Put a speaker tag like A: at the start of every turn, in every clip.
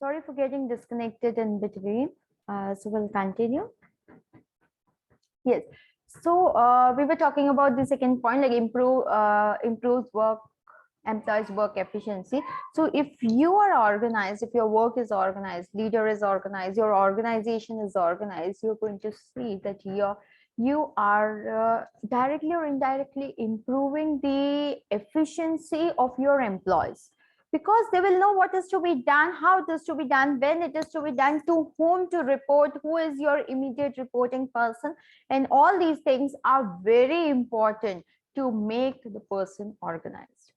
A: Sorry for getting disconnected in between. So we'll continue. Yes. So we were talking about the second point, like improves employees work efficiency. So if you are organized, if your work is organized, leader is organized, your organization is organized, you're going to see that you are directly or indirectly improving the efficiency of your employees, because they will know what is to be done, how it is to be done, when it is to be done, to whom to report, who is your immediate reporting person, and all these things are very important to make the person organized.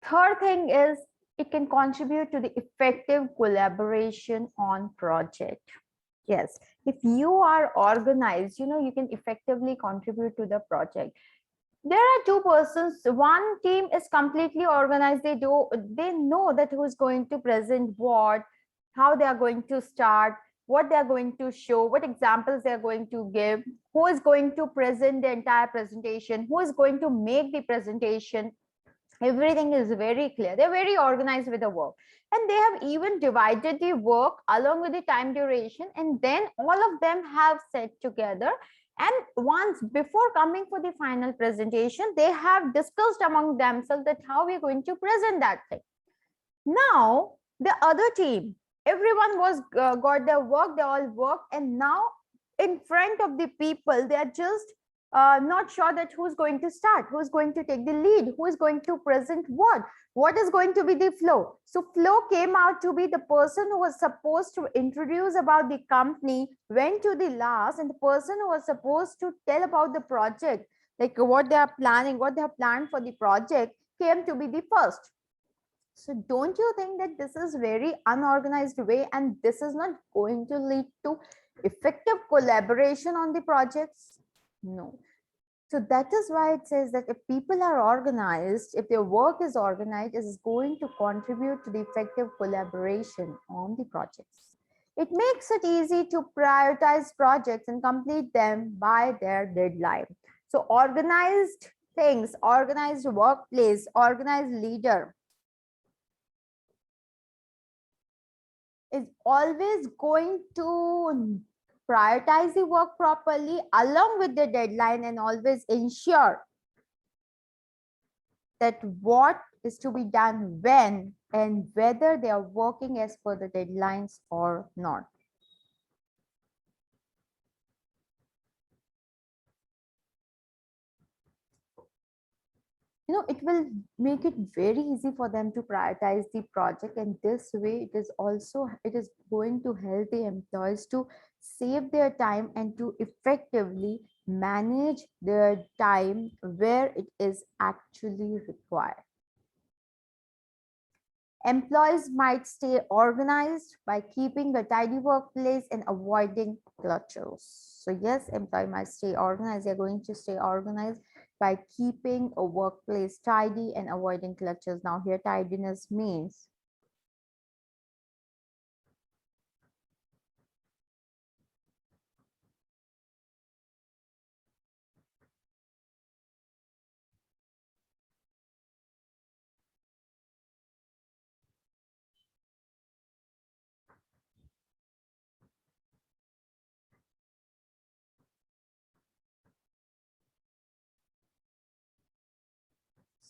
A: Third thing is it can contribute to the effective collaboration on project. Yes, if you are organized, you can effectively contribute to the project. There are two persons. One team is completely organized. They know that who is going to present what, how they are going to start, what they are going to show, what examples they are going to give, who is going to present the entire presentation, who is going to make the presentation. Everything is very clear. They're very organized with the work, and they have even divided the work along with the time duration, and then all of them have sat together, and once before coming for the final presentation, they have discussed among themselves that how we're going to present that thing. Now the other team, everyone was got their work, they all work, and now in front of the people, they are just not sure that who's going to start, who's going to take the lead, who is going to present what is going to be the flow. So flow came out to be the person who was supposed to introduce about the company went to the last, and the person who was supposed to tell about the project, like what they are planning, what they have planned for the project, came to be the first. So don't you think that this is very unorganized way, and this is not going to lead to effective collaboration on the projects? No. So that is why it says that if people are organized, if their work is organized, it is going to contribute to the effective collaboration on the projects. It makes it easy to prioritize projects and complete them by their deadline. So organized things, organized workplace, organized leader is always going to prioritize the work properly along with the deadline, and always ensure that what is to be done when and whether they are working as per the deadlines or not. It will make it very easy for them to prioritize the project, and this way it is going to help the employees to save their time and to effectively manage their time where it is actually required. Employees might stay organized by keeping a tidy workplace and avoiding clutters. So yes, employee might stay organized. They're going to stay organized by keeping a workplace tidy and avoiding clutters. Now here tidiness means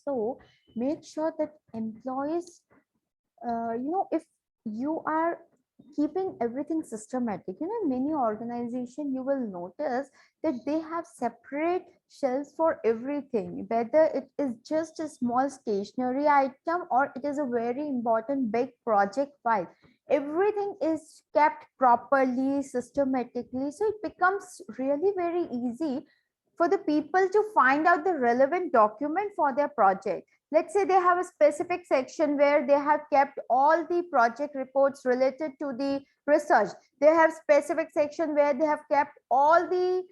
A: so make sure that employees, if you are keeping everything systematic, many organization you will notice that they have separate shelves for everything, whether it is just a small stationery item or it is a very important big project file. Everything is kept properly, systematically, so it becomes really very easy for the people to find out the relevant document for their project. Let's say they have a specific section where they have kept all the project reports related to the research. They have specific section where they have kept all the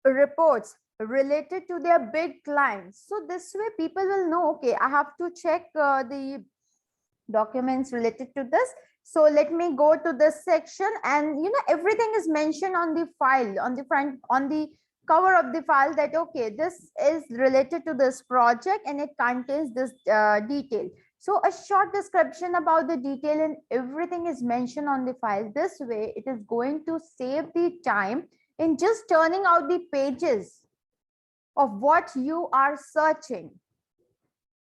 A: reports related to their big clients. So this way people will know, okay, I have to check the documents related to this. So let me go to this section, and everything is mentioned on the file, on the front, on the cover of the file, that okay, this is related to this project and it contains this detail. So a short description about the detail and everything is mentioned on the file. This way, it is going to save the time in just turning out the pages of what you are searching.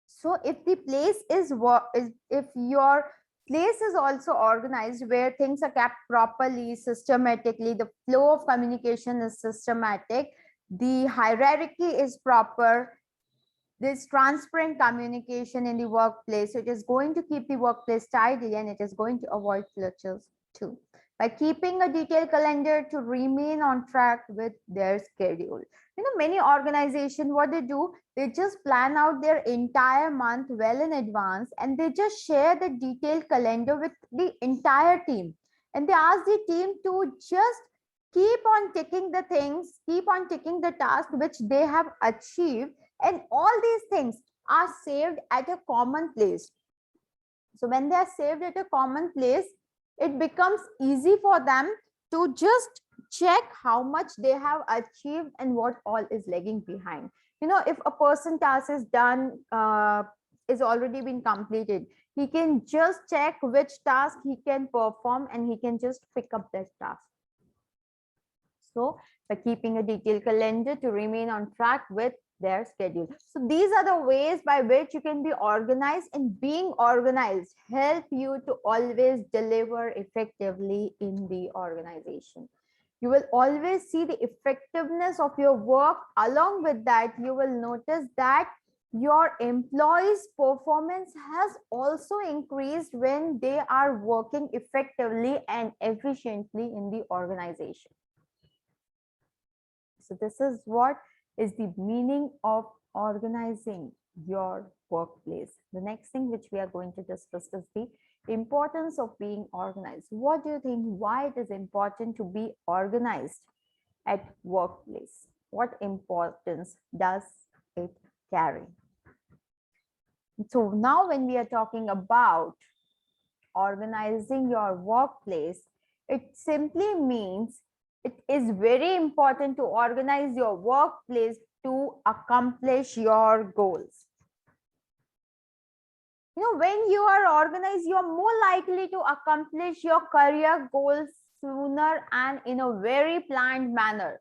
A: So if the place is if your place is also organized where things are kept properly, systematically, the flow of communication is systematic, the hierarchy is proper, this transparent communication in the workplace. So it is going to keep the workplace tidy and it is going to avoid glitches too. By keeping a detailed calendar to remain on track with their schedule. You know, many organizations, what they do, they just plan out their entire month well in advance and they just share the detailed calendar with the entire team. And they ask the team to just keep on ticking the things, keep on ticking the task which they have achieved, and all these things are saved at a common place. So when they are saved at a common place, it becomes easy for them to just check how much they have achieved and what all is lagging behind. You know, if a person task is done, is already been completed, he can just check which task he can perform and he can just pick up that task. So by keeping a detailed calendar to remain on track with their schedule. So these are the ways by which you can be organized, and being organized help you to always deliver effectively in the organization. You will always see the effectiveness of your work. Along with that, you will notice that your employees' performance has also increased when they are working effectively and efficiently in the organization. So this is what is the meaning of organizing your workplace. The next thing which we are going to discuss is the importance of being organized. What do you think? Why it is important to be organized at workplace? What importance does it carry? So now when we are talking about organizing your workplace, it simply means it is very important to organize your workplace to accomplish your goals. You know, when you are organized, you are more likely to accomplish your career goals sooner and in a very planned manner.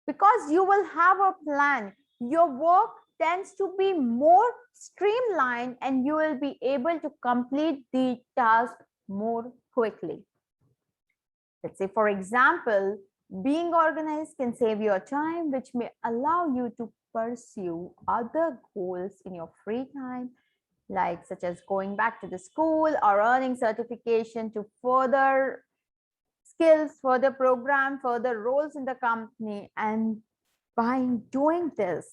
A: Because you will have a plan, your work tends to be more streamlined and you will be able to complete the task more quickly. Let's say, for example, being organized can save your time, which may allow you to pursue other goals in your free time, like such as going back to the school or earning certification to further skills, further program, further roles in the company. And by doing this,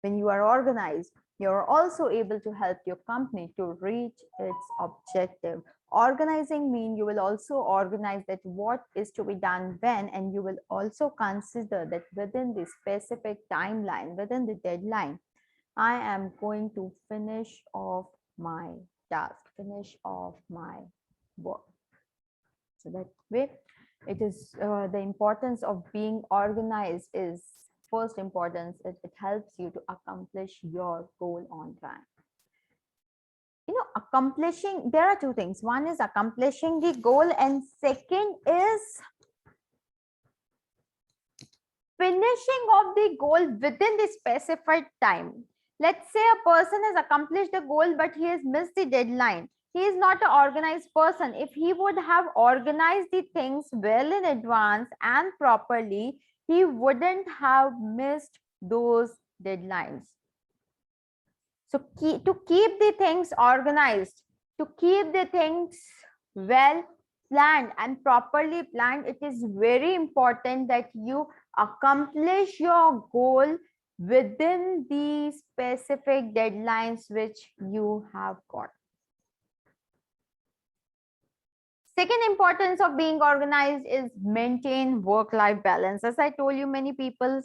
A: when you are organized, you're also able to help your company to reach its objective. Organizing means you will also organize that what is to be done when, and you will also consider that within the specific timeline, within the deadline, I am going to finish off my task, finish off my work. So that way, it is the importance of being organized is first importance. It helps you to accomplish your goal on time. You know, accomplishing, there are two things. One is accomplishing the goal, and second is finishing of the goal within the specified time. Let's say a person has accomplished the goal, but he has missed the deadline. He is not an organized person. If he would have organized the things well in advance and properly, he wouldn't have missed those deadlines. So to keep the things organized, to keep the things well planned and properly planned, it is very important that you accomplish your goal within the specific deadlines which you have got. Second importance of being organized is maintain work-life balance. As I told you, many people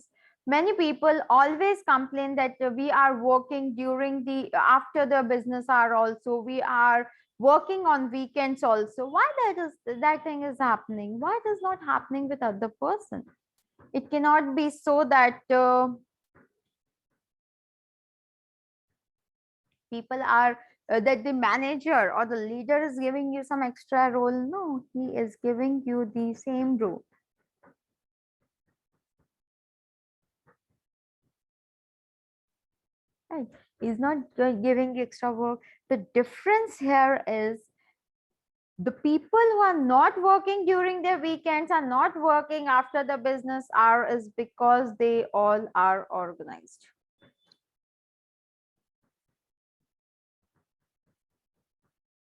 A: always complain that we are working during the after the business hour also, we are working on weekends also. Why that thing is happening? Why it is not happening with other person? It cannot be so that people are that the manager or the leader is giving you some extra role. No, he is giving you the same role. Right? He's not giving you extra work. The difference here is the people who are not working during their weekends are not working after the business hour is because they all are organized.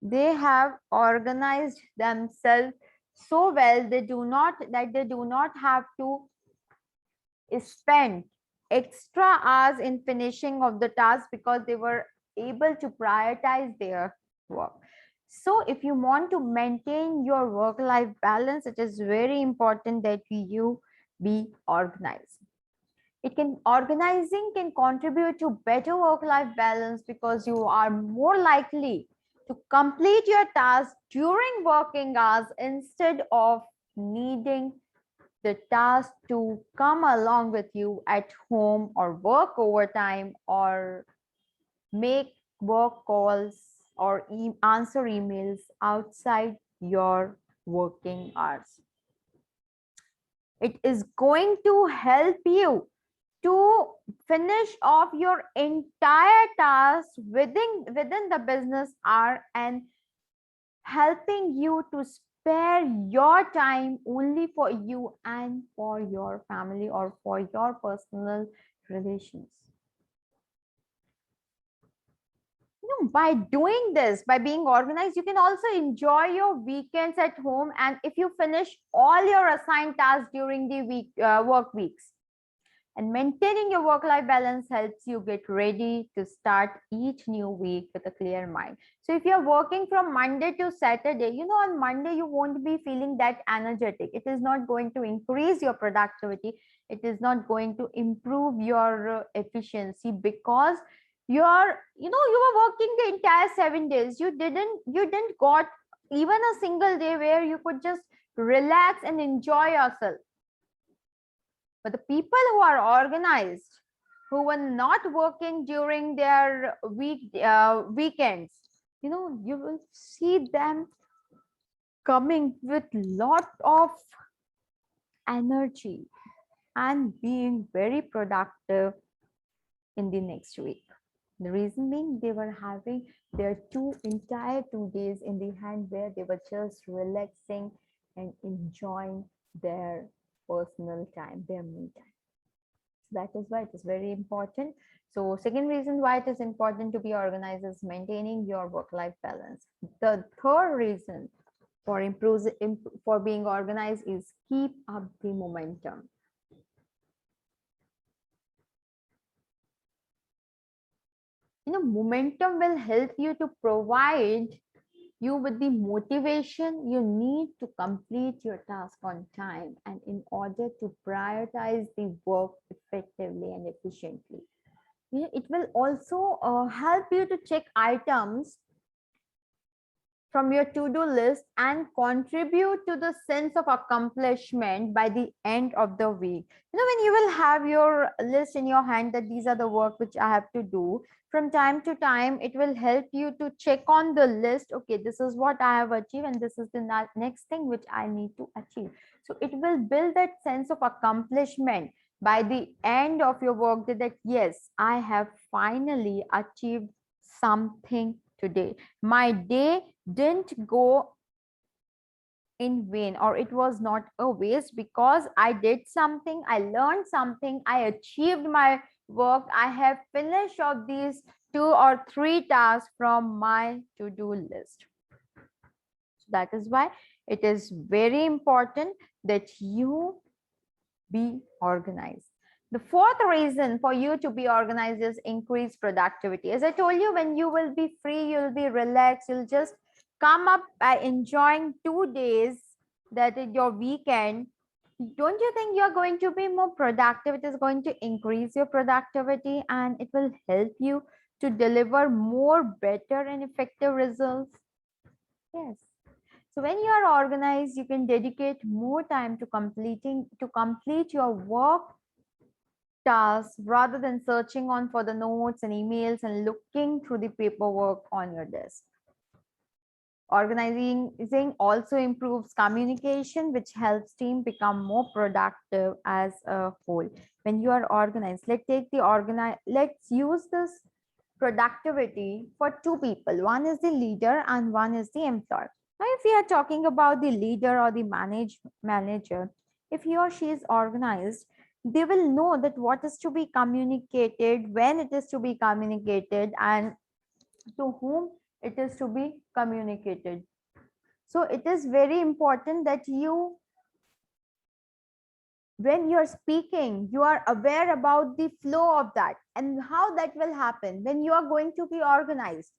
A: They have organized themselves so well they do not have to spend extra hours in finishing of the task because they were able to prioritize their work. So if you want to maintain your work life balance, it is very important that you be organized. Organizing can contribute to better work life balance because you are more likely to complete your tasks during working hours instead of needing the task to come along with you at home or work overtime or make work calls or answer emails outside your working hours. It is going to help you to finish off your entire task within the business hour and helping you to spare your time only for you and for your family or for your personal relations. By doing this, by being organized, you can also enjoy your weekends at home, and if you finish all your assigned tasks during the work weeks. And maintaining your work-life balance helps you get ready to start each new week with a clear mind. So if you're working from Monday to Saturday, on Monday, you won't be feeling that energetic. It is not going to increase your productivity. It is not going to improve your efficiency because you were working the entire 7 days. You didn't got even a single day where you could just relax and enjoy yourself. But the people who are organized, who were not working during their weekends, you will see them coming with lot of energy and being very productive in the next week. The reason being they were having their entire 2 days in the hand where they were just relaxing and enjoying their personal time, their me time. So that is why it is very important. So second reason why it is important to be organized is maintaining your work-life balance. The third reason for being organized is keep up the momentum. Momentum will help you to provide you with the motivation you need to complete your task on time and in order to prioritize the work effectively and efficiently. It will also help you to check items from your to-do list and contribute to the sense of accomplishment by the end of the week. When you will have your list in your hand that these are the work which I have to do, from time to time, it will help you to check on the list. Okay, this is what I have achieved and this is the next thing which I need to achieve. So it will build that sense of accomplishment by the end of your work that yes, I have finally achieved something today. My day didn't go in vain, or it was not a waste because I did something, I learned something, I achieved my work, I have finished off these 2 or 3 tasks from my to-do list. So that is why it is very important that you be organized. The fourth reason for you to be organized is increase productivity. As I told you, when you will be free, you'll be relaxed, you'll just come up by enjoying 2 days, that is your weekend. Don't you think you're going to be more productive? It is going to increase your productivity and it will help you to deliver more better and effective results. Yes. So when you are organized, you can dedicate more time to complete your work tasks rather than searching on for the notes and emails and looking through the paperwork on your desk. Organizing also improves communication, which helps team become more productive as a whole. When you are organized, let's use this productivity for two people. One is the leader and one is the employee. Now, if we are talking about the leader or the manager, if he or she is organized, they will know that what is to be communicated, when it is to be communicated, and to whom it is to be communicated. So it is very important that you, when you're speaking, you are aware about the flow of that and how that will happen when you are going to be organized.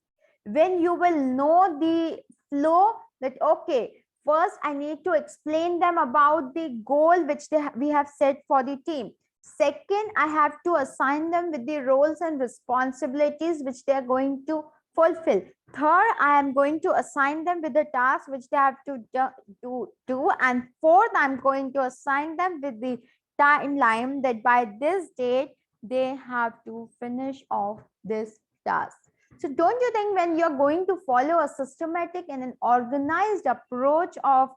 A: When you will know the flow that, okay, first I need to explain them about the goal which we have set for the team. Second, I have to assign them with the roles and responsibilities which they are going to fulfill. Third, I am going to assign them with the tasks which they have to do. And fourth, I'm going to assign them with the timeline that by this date, they have to finish off this task. So don't you think when you're going to follow a systematic and an organized approach of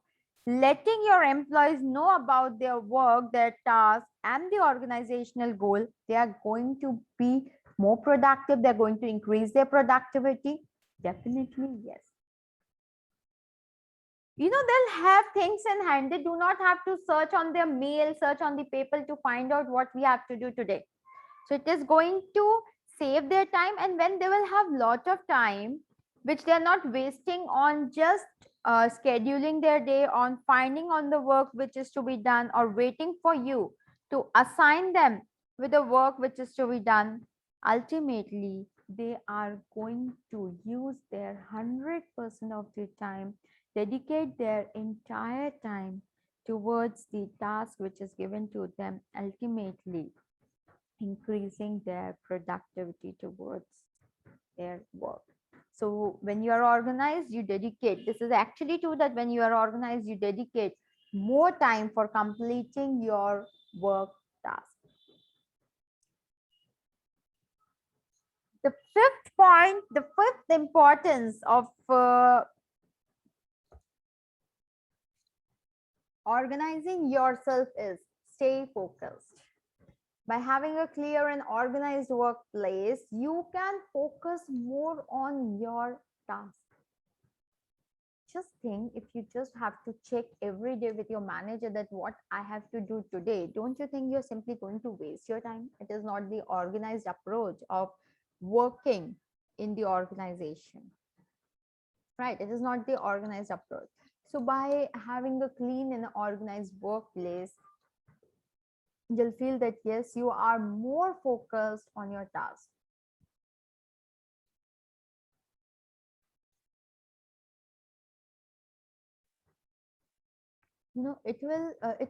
A: letting your employees know about their work, their tasks, and the organizational goal, they are going to be more productive, they're going to increase their productivity? Definitely, yes. You know, they'll have things in hand. They do not have to search on their mail, search on the paper to find out what we have to do today. So it is going to save their time, and when they will have lot of time, which they're not wasting on just scheduling their day, on finding on the work which is to be done, or waiting for you to assign them with the work which is to be done, ultimately they are going to use their 100% of the time, dedicate their entire time towards the task which is given to them, ultimately increasing their productivity towards their work. So when you are organized, you dedicate, this is actually true that when you are organized, you dedicate more time for completing your work task. The fifth point, the fifth importance of organizing yourself is stay focused. By having a clear and organized workplace, you can focus more on your task. Just think, if you just have to check every day with your manager that what I have to do today, don't you think you're simply going to waste your time? It is not the organized approach of working in the organization, right? It is not the organized approach. So by having a clean and organized workplace, you'll feel that yes, you are more focused on your task. You know, it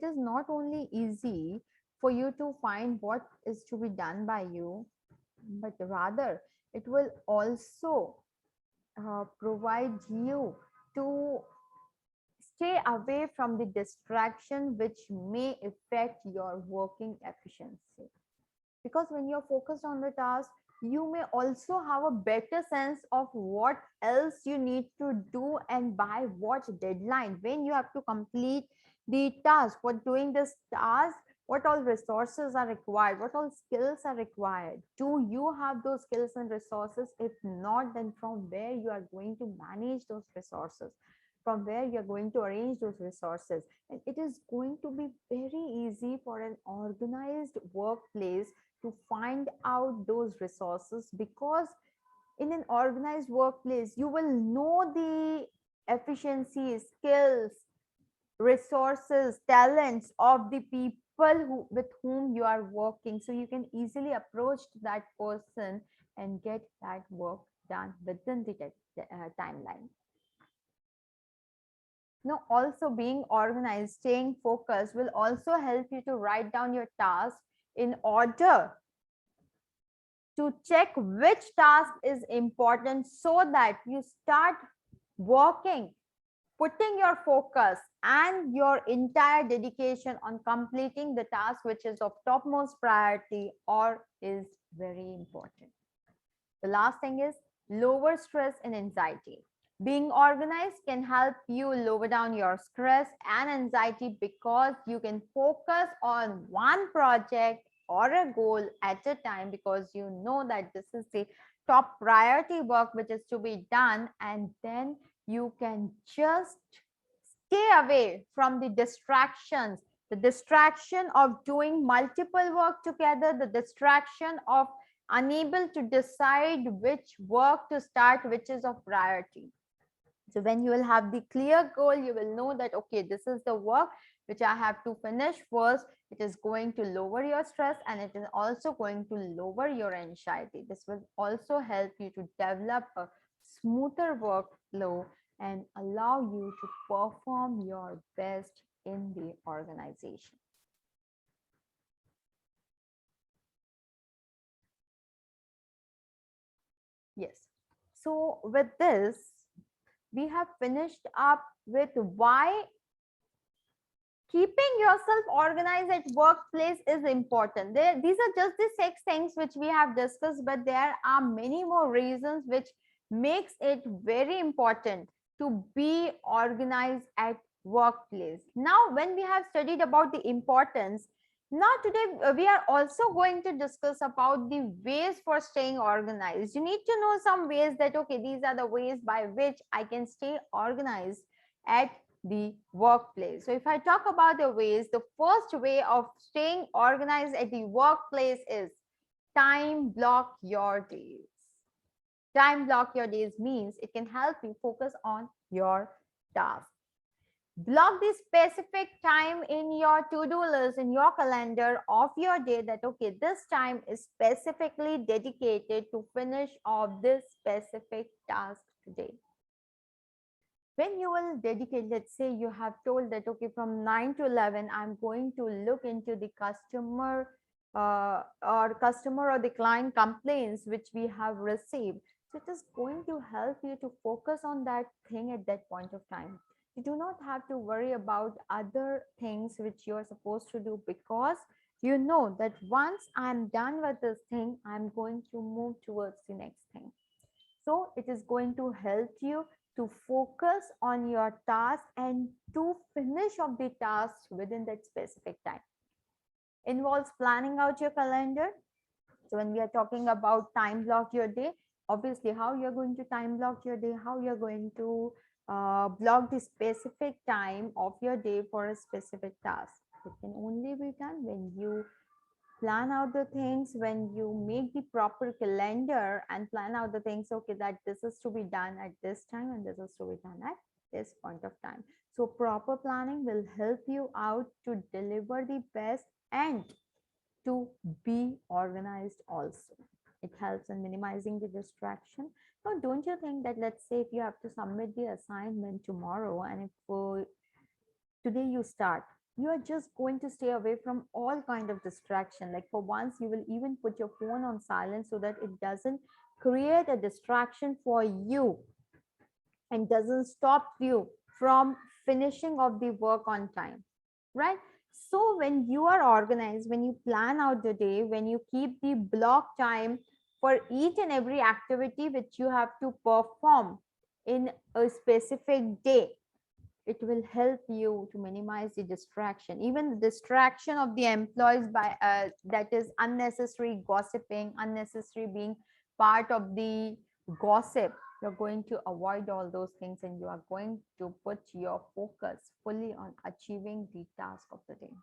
A: is not only easy for you to find what is to be done by you, but rather it will also provide you to stay away from the distraction which may affect your working efficiency. Because when you're focused on the task, you may also have a better sense of what else you need to do and by what deadline. When you have to complete the task, for doing this task, what all resources are required, what all skills are required. Do you have those skills and resources? If not, then from where you are going to manage those resources, from where you're going to arrange those resources. And it is going to be very easy for an organized workplace to find out those resources, because in an organized workplace, you will know the efficiency, skills, resources, talents of the people with whom you are working. So you can easily approach that person and get that work done within the timeline. Now, also being organized, staying focused will also help you to write down your tasks in order to check which task is important, so that you start working putting your focus and your entire dedication on completing the task which is of topmost priority or is very important. The last thing is lower stress and anxiety. Being organized can help you lower down your stress and anxiety because you can focus on one project or a goal at a time, because you know that this is the top priority work which is to be done, and then you can just stay away from the distractions, the distraction of doing multiple work together, the distraction of unable to decide which work to start, which is of priority. So when you will have the clear goal, you will know that, okay, this is the work which I have to finish first. It is going to lower your stress, and it is also going to lower your anxiety. This will also help you to develop a smoother workflow and allow you to perform your best in the organization. Yes. So with this, we have finished up with why keeping yourself organized at workplace is important. These are just the 6 things which we have discussed, but there are many more reasons which makes it very important to be organized at workplace. Now, when we have studied about the importance, now today we are also going to discuss about the ways for staying organized. You need to know some ways that, okay, these are the ways by which I can stay organized at the workplace. So if I talk about the ways, the first way of staying organized at the workplace is time block your days. Time block your days means it can help you focus on your task. Block the specific time in your to-do list, in your calendar of your day, that, okay, this time is specifically dedicated to finish off this specific task today. When you will dedicate, let's say you have told that, okay, from 9 to 11 I'm going to look into the customer or the client complaints which we have received. So it is going to help you to focus on that thing at that point of time. You do not have to worry about other things which you are supposed to do, because you know that once I'm done with this thing, I'm going to move towards the next thing. So it is going to help you to focus on your task and to finish off the task within that specific time. Involves planning out your calendar. So when we are talking about time block your day, obviously how you're going to time block your day, how you're going to block the specific time of your day for a specific task. It can only be done when you plan out the things, when you make the proper calendar and plan out the things, okay, that this is to be done at this time and this is to be done at this point of time. So proper planning will help you out to deliver the best and to be organized also. It helps in minimizing the distraction. Now, don't you think that, let's say if you have to submit the assignment tomorrow, and if today you start, you are just going to stay away from all kind of distraction. Like for once, you will even put your phone on silent so that it doesn't create a distraction for you and doesn't stop you from finishing of the work on time, right? So when you are organized, when you plan out the day, when you keep the block time for each and every activity which you have to perform in a specific day, it will help you to minimize the distraction, even the distraction of the employees by that is unnecessary gossiping, unnecessary being part of the gossip. You're going to avoid all those things, and you are going to put your focus fully on achieving the task of the day.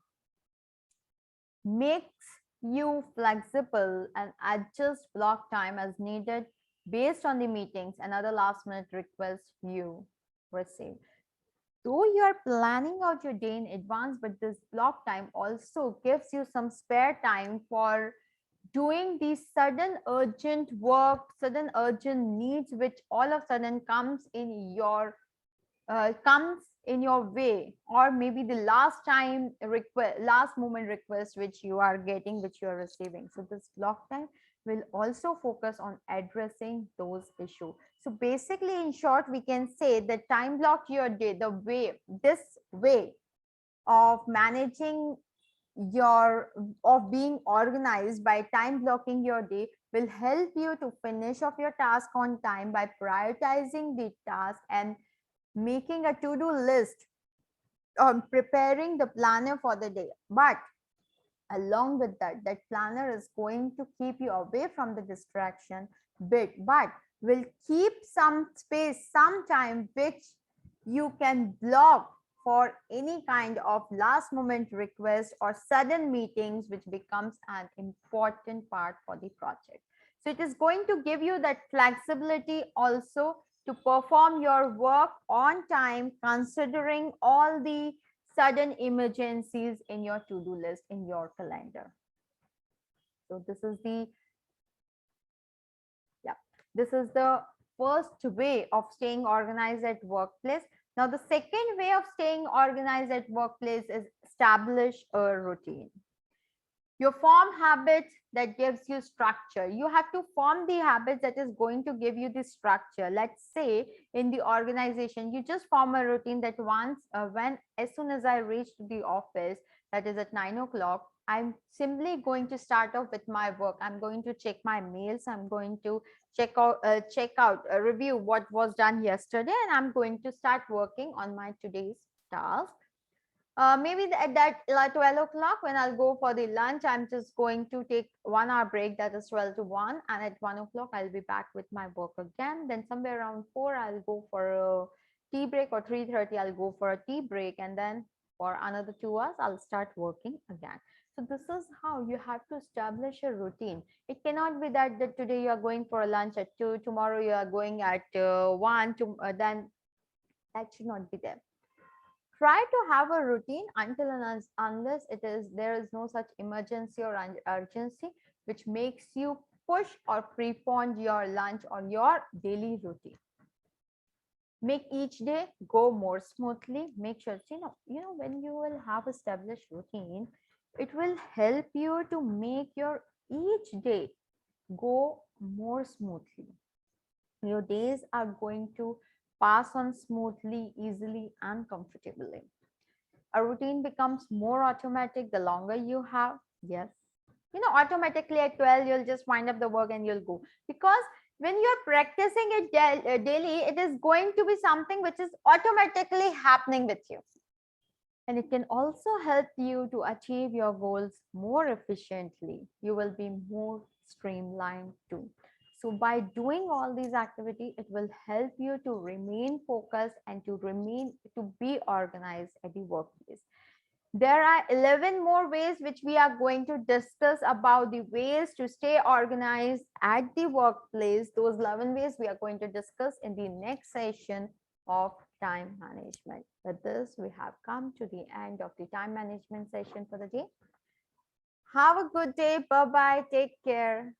A: Makes you flexible and adjust block time as needed based on the meetings and other last minute requests you receive. Though you are planning out your day in advance, but this block time also gives you some spare time for doing the sudden urgent work, sudden urgent needs, which all of a sudden comes in your way, or maybe the last moment request which you are getting, which you are receiving. So this block time will also focus on addressing those issues. So basically, in short, we can say that time block your day, this way of managing of being organized by time blocking your day will help you to finish off your task on time by prioritizing the task and making a to-do list on preparing the planner for the day. But along with that, that planner is going to keep you away from the distraction bit, but will keep some space, some time which you can block for any kind of last moment request or sudden meetings, which becomes an important part for the project. So it is going to give you that flexibility also to perform your work on time, considering all the sudden emergencies in your to-do list in your calendar. So this is the first way of staying organized at workplace. Now the second way of staying organized at workplace is establish a routine. You form habits that gives you structure. You have to form the habits that is going to give you the structure. Let's say in the organization, you just form a routine that as soon as I reach the office, that is at 9 o'clock, I'm simply going to start off with my work. I'm going to check my mails. I'm going to check out, review what was done yesterday, and I'm going to start working on my today's task. Maybe at that 12 o'clock when I'll go for the lunch, I'm just going to take 1 hour break, that is 12 to 1. And at 1 o'clock, I'll be back with my work again. Then somewhere around 4, I'll go for a tea break, or 3:30, I'll go for a tea break. And then for another 2 hours, I'll start working again. So this is how you have to establish a routine. It cannot be that today you are going for a lunch at 2, tomorrow you are going at 1, then that should not be there. Try to have a routine until and unless there is no such emergency or urgency which makes you push or prepone your lunch or your daily routine. Make each day go more smoothly. Make sure, when you will have established routine, it will help you to make your each day go more smoothly. Your days are going to pass on smoothly, easily, and comfortably. A routine becomes more automatic the longer you have. Yes. Automatically at 12, you'll just wind up the work and you'll go. Because when you're practicing it daily, it is going to be something which is automatically happening with you. And it can also help you to achieve your goals more efficiently. You will be more streamlined too. So by doing all these activities, it will help you to remain focused and to be organized at the workplace. There are 11 more ways which we are going to discuss about the ways to stay organized at the workplace. Those 11 ways we are going to discuss in the next session of time management. With this, we have come to the end of the time management session for the day. Have a good day. Bye-bye. Take care.